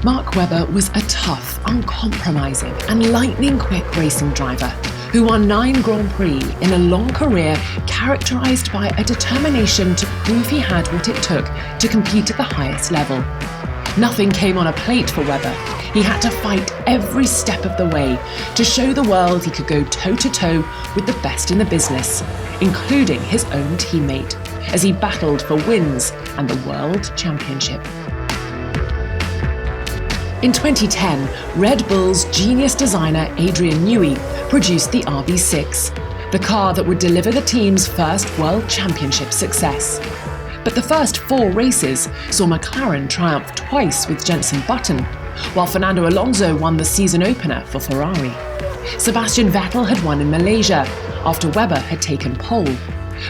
Mark Webber was a tough, uncompromising and lightning-quick racing driver who won 9 Grand Prix in a long career characterised by a determination to prove he had what it took to compete at the highest level. Nothing came on a plate for Webber. He had to fight every step of the way to show the world he could go toe-to-toe with the best in the business, including his own teammate, as he battled for wins and the World Championship. In 2010, Red Bull's genius designer Adrian Newey produced the RB6, the car that would deliver the team's first World Championship success. But the first 4 races saw McLaren triumph twice with Jenson Button, while Fernando Alonso won the season opener for Ferrari. Sebastian Vettel had won in Malaysia, after Webber had taken pole.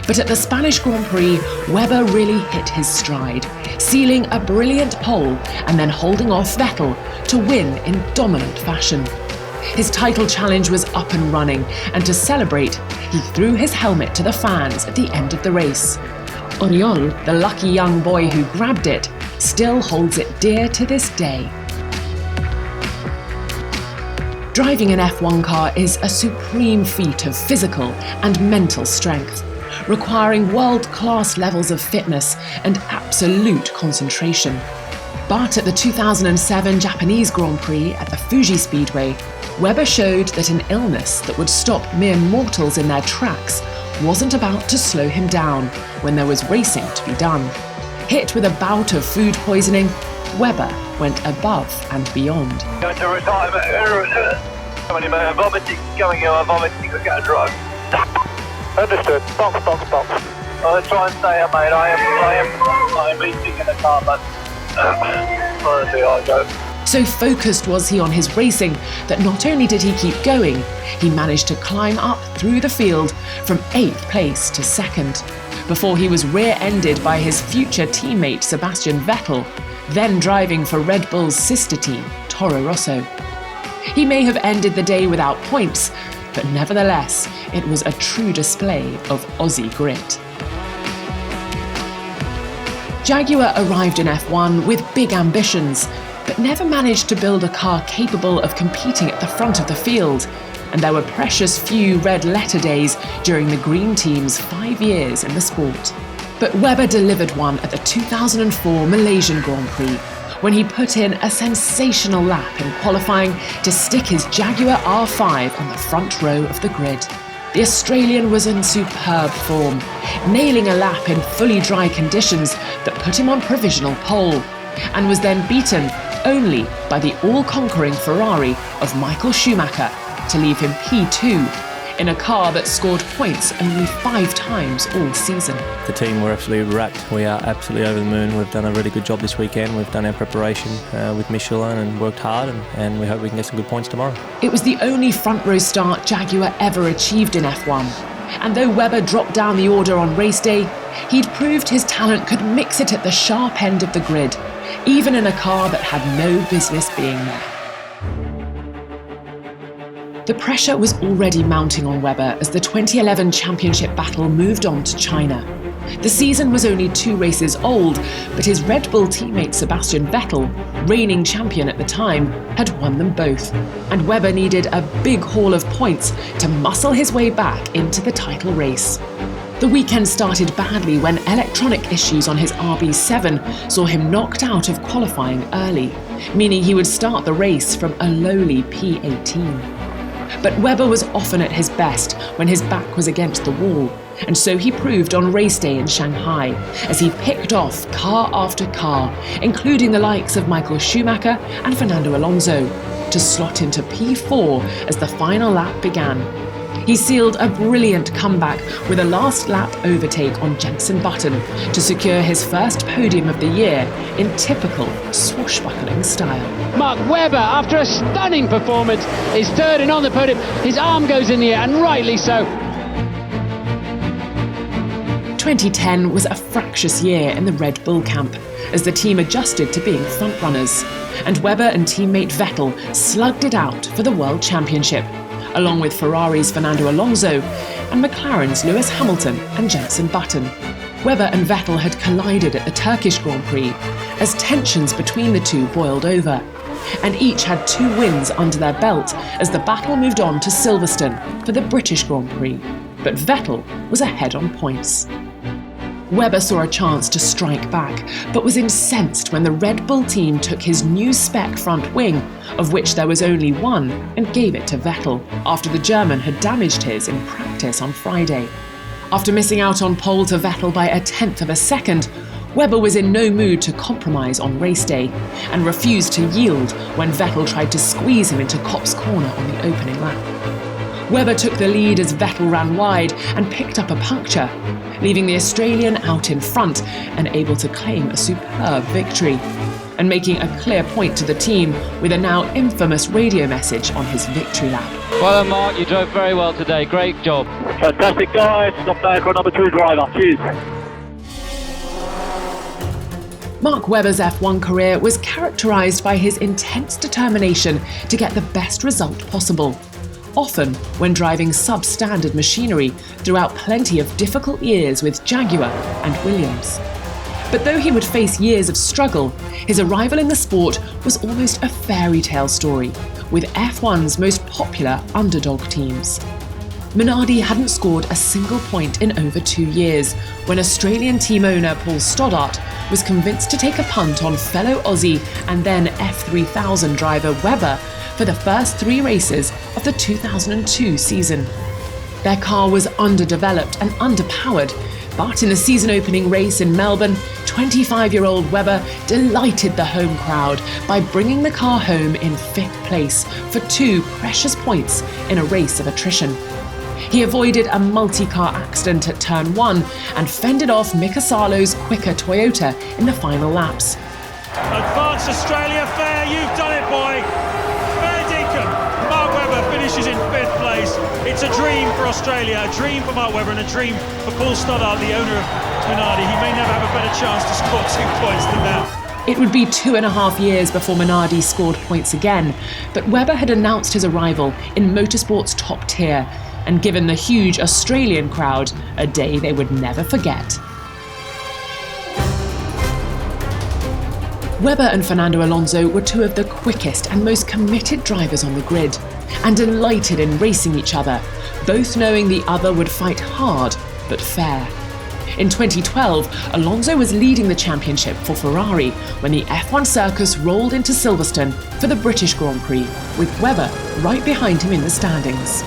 But at the Spanish Grand Prix, Webber really hit his stride, sealing a brilliant pole and then holding off Vettel to win in dominant fashion. His title challenge was up and running, and to celebrate, he threw his helmet to the fans at the end of the race. Oriol, the lucky young boy who grabbed it, still holds it dear to this day. Driving an F1 car is a supreme feat of physical and mental strength, requiring world-class levels of fitness and absolute concentration. But at the 2007 Japanese Grand Prix at the Fuji Speedway, Webber showed that an illness that would stop mere mortals in their tracks wasn't about to slow him down when there was racing to be done. Hit with a bout of food poisoning, Webber went above and beyond. Going to retirement. Vomiting, vomiting, we're going to drive. Understood. Box. I'll try and stay up, mate. I am eating in the car, but I go. So focused was he on his racing that not only did he keep going, he managed to climb up through the field from 8th place to 2nd, before he was rear-ended by his future teammate Sebastian Vettel, then driving for Red Bull's sister team, Toro Rosso. He may have ended the day without points, but nevertheless, it was a true display of Aussie grit. Jaguar arrived in F1 with big ambitions, but never managed to build a car capable of competing at the front of the field, and there were precious few red-letter days during the Green Team's 5 years in the sport. But Webber delivered one at the 2004 Malaysian Grand Prix, when he put in a sensational lap in qualifying to stick his Jaguar R5 on the front row of the grid. The Australian was in superb form, nailing a lap in fully dry conditions that put him on provisional pole, and was then beaten only by the all-conquering Ferrari of Michael Schumacher to leave him P2 in a car that scored points only 5 times all season. The team were absolutely wrapped. We are absolutely over the moon. We've done a really good job this weekend. We've done our preparation with Michelin and worked hard, and we hope we can get some good points tomorrow. It was the only front row start Jaguar ever achieved in F1. And though Webber dropped down the order on race day, he'd proved his talent could mix it at the sharp end of the grid, even in a car that had no business being there. The pressure was already mounting on Webber as the 2011 championship battle moved on to China. The season was only 2 races old, but his Red Bull teammate Sebastian Vettel, reigning champion at the time, had won them both, and Webber needed a big haul of points to muscle his way back into the title race. The weekend started badly when electronic issues on his RB7 saw him knocked out of qualifying early, meaning he would start the race from a lowly P18. But Webber was often at his best when his back was against the wall, and so he proved on race day in Shanghai, as he picked off car after car, including the likes of Michael Schumacher and Fernando Alonso, to slot into P4 as the final lap began. He sealed a brilliant comeback with a last lap overtake on Jenson Button to secure his first podium of the year in typical swashbuckling style. Mark Webber, after a stunning performance, is third and on the podium. His arm goes in the air, and rightly so. 2010 was a fractious year in the Red Bull camp, as the team adjusted to being frontrunners, and Webber and teammate Vettel slugged it out for the World Championship, along with Ferrari's Fernando Alonso and McLaren's Lewis Hamilton and Jenson Button. Webber and Vettel had collided at the Turkish Grand Prix as tensions between the two boiled over, and each had 2 wins under their belt as the battle moved on to Silverstone for the British Grand Prix. But Vettel was ahead on points. Webber saw a chance to strike back, but was incensed when the Red Bull team took his new spec front wing, of which there was only one, and gave it to Vettel, after the German had damaged his in practice on Friday. After missing out on pole to Vettel by 1/10 of a second, Webber was in no mood to compromise on race day, and refused to yield when Vettel tried to squeeze him into Copse Corner on the opening lap. Webber took the lead as Vettel ran wide and picked up a puncture, leaving the Australian out in front and able to claim a superb victory, and making a clear point to the team with a now infamous radio message on his victory lap. Well done, Mark, you drove very well today. Great job. Fantastic, guys. Stop there for number 2 driver. Cheers. Mark Webber's F1 career was characterised by his intense determination to get the best result possible, often when driving substandard machinery throughout plenty of difficult years with Jaguar and Williams. But though he would face years of struggle, his arrival in the sport was almost a fairy tale story, with F1's most popular underdog teams. Minardi hadn't scored a single point in over 2 years, when Australian team owner Paul Stoddart was convinced to take a punt on fellow Aussie and then F3000 driver Webber for the first 3 races of the 2002 season. Their car was underdeveloped and underpowered, but in the season-opening race in Melbourne, 25-year-old Webber delighted the home crowd by bringing the car home in 5th place for 2 precious points in a race of attrition. He avoided a multi-car accident at turn 1 and fended off Mika Salo's quicker Toyota in the final laps. Advance Australia, fair, you've done it, boy. Fair dinkum. Mark Webber finishes in 5th place. It's a dream for Australia, a dream for Mark Webber and a dream for Paul Stoddart, the owner of Minardi. He may never have a better chance to score 2 points than that. It would be 2.5 years before Minardi scored points again, but Webber had announced his arrival in motorsport's top tier and given the huge Australian crowd a day they would never forget. Webber and Fernando Alonso were 2 of the quickest and most committed drivers on the grid, and delighted in racing each other, both knowing the other would fight hard but fair. In 2012, Alonso was leading the championship for Ferrari when the F1 circus rolled into Silverstone for the British Grand Prix, with Webber right behind him in the standings.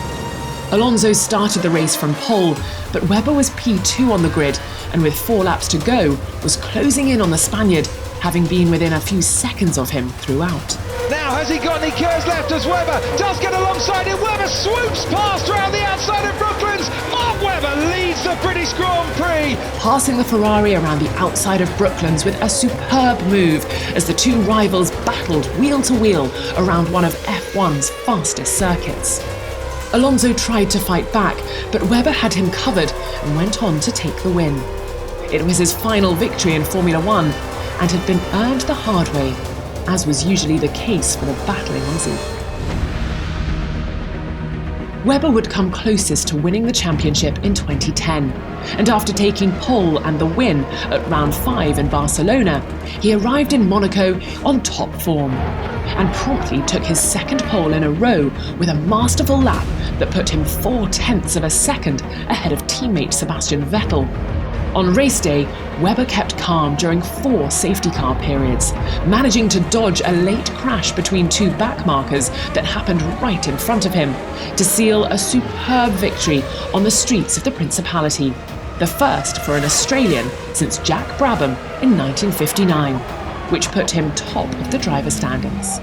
Alonso started the race from pole, but Webber was P2 on the grid, and with 4 laps to go, was closing in on the Spaniard, having been within a few seconds of him throughout. Now has he got any curves left as Webber does get alongside him? Webber swoops past around the outside of Brooklands. Mark Webber leads the British Grand Prix. Passing the Ferrari around the outside of Brooklands with a superb move as the 2 rivals battled wheel to wheel around one of F1's fastest circuits. Alonso tried to fight back, but Webber had him covered and went on to take the win. It was his final victory in Formula One and had been earned the hard way, as was usually the case for the battling Aussie. Webber would come closest to winning the championship in 2010, and after taking pole and the win at round 5 in Barcelona, he arrived in Monaco on top form, and promptly took his 2nd pole in a row with a masterful lap that put him 0.4 of a second ahead of teammate Sebastian Vettel. On race day, Webber kept calm during 4 safety car periods, managing to dodge a late crash between 2 backmarkers that happened right in front of him, to seal a superb victory on the streets of the Principality, the first for an Australian since Jack Brabham in 1959, which put him top of the driver standings.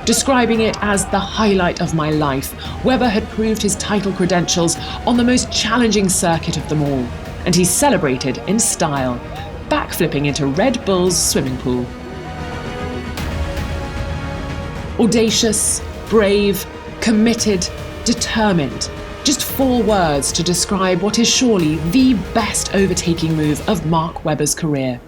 Describing it as the highlight of my life, Webber had proved his title credentials on the most challenging circuit of them all, and he celebrated in style, backflipping into Red Bull's swimming pool. Audacious, brave, committed, determined. Just 4 words to describe what is surely the best overtaking move of Mark Webber's career.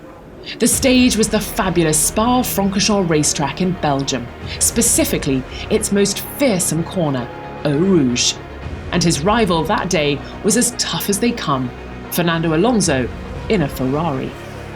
The stage was the fabulous Spa-Francorchamps racetrack in Belgium, specifically its most fearsome corner, Eau Rouge. And his rival that day was as tough as they come, Fernando Alonso in a Ferrari.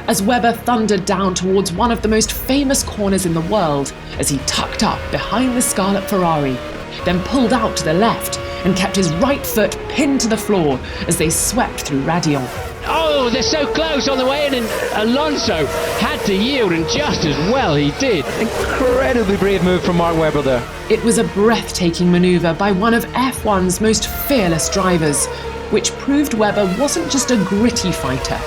as Webber thundered down towards one of the most famous corners in the world as he tucked up behind the Scarlet Ferrari, then pulled out to the left and kept his right foot pinned to the floor as they swept through Radion. Oh, they're so close on the way in, and Alonso had to yield, and just as well he did. Incredibly brave move from Mark Webber there. It was a breathtaking manoeuvre by one of F1's most fearless drivers, which proved Webber wasn't just a gritty fighter.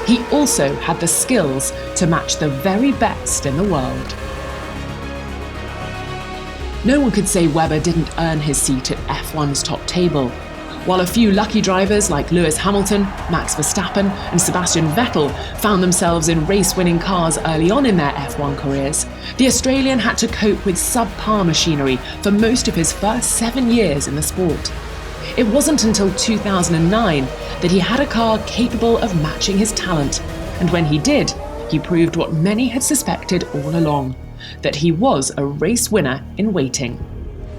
He also had the skills to match the very best in the world. No one could say Webber didn't earn his seat at F1's top table. While a few lucky drivers like Lewis Hamilton, Max Verstappen and Sebastian Vettel found themselves in race-winning cars early on in their F1 careers, the Australian had to cope with subpar machinery for most of his first 7 years in the sport. It wasn't until 2009 that he had a car capable of matching his talent, and when he did, he proved what many had suspected all along, that he was a race winner in waiting.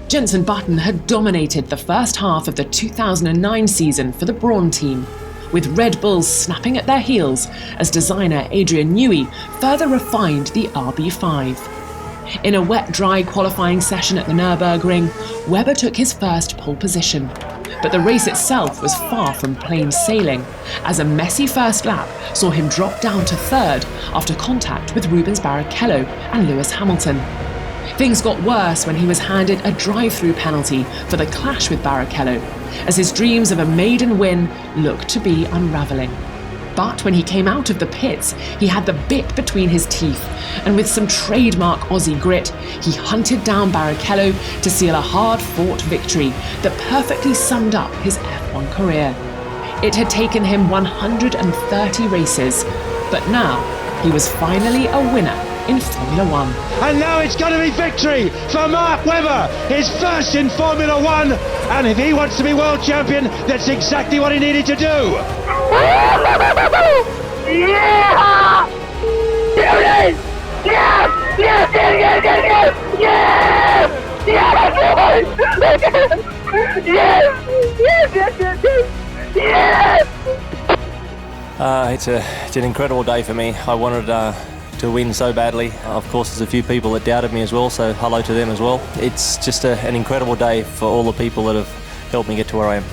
Jenson Button had dominated the first half of the 2009 season for the Brawn team, with Red Bulls snapping at their heels as designer Adrian Newey further refined the RB5. In a wet-dry qualifying session at the Nürburgring, Webber took his first pole position, but the race itself was far from plain sailing, as a messy first lap saw him drop down to third after contact with Rubens Barrichello and Lewis Hamilton. Things got worse when he was handed a drive-through penalty for the clash with Barrichello, as his dreams of a maiden win looked to be unravelling. But when he came out of the pits, he had the bit between his teeth, and with some trademark Aussie grit, he hunted down Barrichello to seal a hard-fought victory that perfectly summed up his F1 career. It had taken him 130 races, but now he was finally a winner in Formula One. And now it's going to be victory for Mark Webber, his first in Formula One. And if he wants to be world champion, that's exactly what he needed to do. Yeah! There it is! Yes! Yes! Yes! Yes! Yes! Yes! Yes! Yes! Yes! Yes! Yes! Yes! It's an incredible day for me. I wanted to win so badly. Of course, there's a few people that doubted me as well, so hello to them as well. It's just an incredible day for all the people that have helped me get to where I am.